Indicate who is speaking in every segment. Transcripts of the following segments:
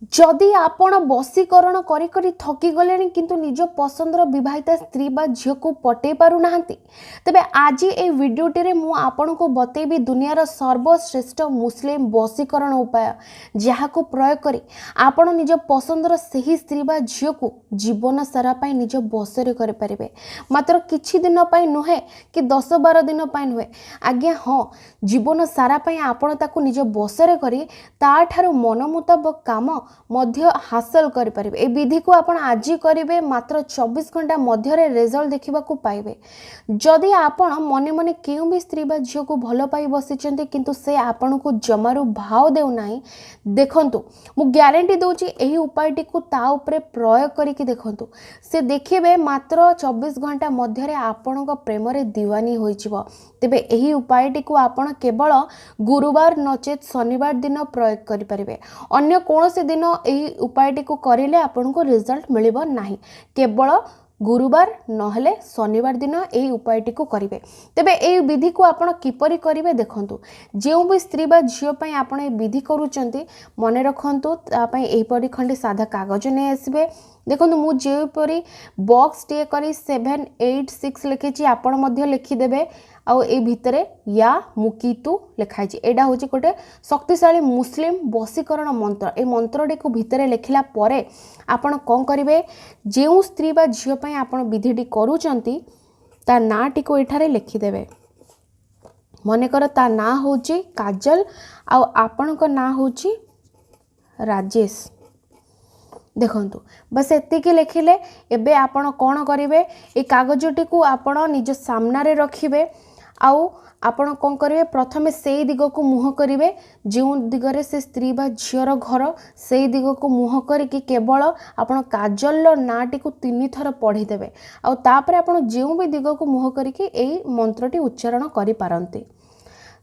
Speaker 1: जदि आपण बसीकरण करी करी थकी गले किंतु निज पसंदर विवाहिता स्त्री बा झील को पटे पारु नाहंती तेबे आज ए वीडियोटी मु आपण को बतेबी दुनियार सर्वश्रेष्ठ मुस्लिम बसीकरण उपाय जहाँ को प्रयोग करी आपण निज पसंदर सही स्त्री बा झील को जीवन सारा पाई निज बसरे करे परिबे। मात्र किछि दिन पाई नुहे कि 10-12 दिन पाई नुहे आज्ञा हाँ जीवन सारा पाई आपण ताकू निज बसरे करी ताठारु मन मुताबक काम मध्य हासिल कर परिबे। ए विधि को आपण आज करिवे मात्र 24 घंटा मध्य रिजल्ट देखा पाइबे। जदि आपण मने मने केउ भी स्त्री बा झील को भल पाई बसिचंती किंतु से आपण को जमारू भाव देउ नाही देखंतु मु ग्यारंटी दोची एही उपायटी को ता ऊपर प्रयोग करिकि देखंतु से देखिबे मात्र 24 घंटा मध्य आपण को प्रेम रे दीवानी होई जिवो। तेबे एही उपायटी को आपण केवल गुरुवार नचेत शनिवार दिन प्रयोग करि परिबे। अन्य कोनोसी दिन एही उपायटी को करिले आपण को रिजल्ट मिलिबो नाही केवल गुरुवार नहले शनिवार दिन एही उपायटी को करिवे। तेबे एही विधि को आपण किपरि करिवे देखंतु जेउ भी स्त्री बा झियो पई आपण ए विधि करूचंती मने रखंतु ता पई एही परि खंडे सादा कागज नै आसीबे। देखंतु मु जेपरि बॉक्स टे करी 786 लिखिची आपण मध्य लिखि देबे आउ ए भितरे या मुकीतु लिखाई छी। एडा होची गोटे शक्तिशाली मुस्लिम बसीकरण मंत्र। ए मंत्रटी को भितरे लिखिला परे आपण कोन करिवे जेउ स्त्री बा झियो पई आपण विधिटी करूचंती ता नाटी को एठारे लिखि देबे। मने कर ता ना होची काजल आउ आपण को ना होची राजेश। देखंतु बस एतिकी लिखिले एबे आपण कोन करिवे ए कागजटी को आपण निज सामना रे रखिबे आउ आपण कोन करिवे प्रथमे सेई दिग को मुह करिवे जो दिगरे से स्त्री बा झियर घर सेई दिग को मुह करिकि केवल आपण काजल नाटी को 3 थर पढ़ी देबे आउ तापरे आपण जो भी दिग को मुह करिकि एई मंत्रटी उच्चारण करि पारंती।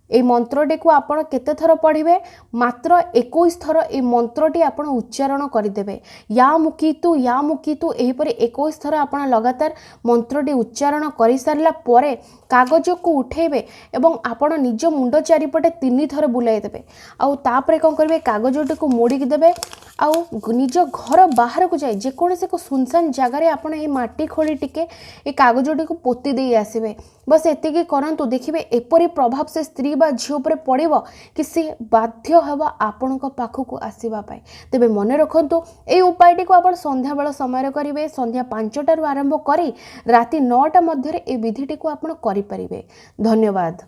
Speaker 1: ए मंत्रटी को आपण केते थर पढ़िबे मात्र 21 थर ए मंत्रटी आपण उच्चारण करिदेबे। या मुकीतु एही परि 21 थर आपण लगातार मंत्रटी उच्चारण करि सारला परे कागज को उठेबे एवं आपण निज मुंड चारिपटे 3 थर बुलाई देबे आउ तापरे कोन करबे कागजटी को मोड़ी देबे आउ निज घर बाहर को जाए जे कोनसे को सुनसान जगार आपण ए माटी खोली टिके ए कागजटी को पोती दे आसीबे। बस एतिकी करंतु देखिबे एपरि प्रभाव से स्त्री बा झियो पर पड़िबो कि से बाध्य हेबा आपण को पाखु को आसीबा पाई। तेबे मने रखंतु ए उपायटी को आपण संध्या बेला समय करिवे। संध्या 5टा रु आरंभ करी राति 9टा मध्य ए विधिटी को आपण करि परिबे। धन्यवाद।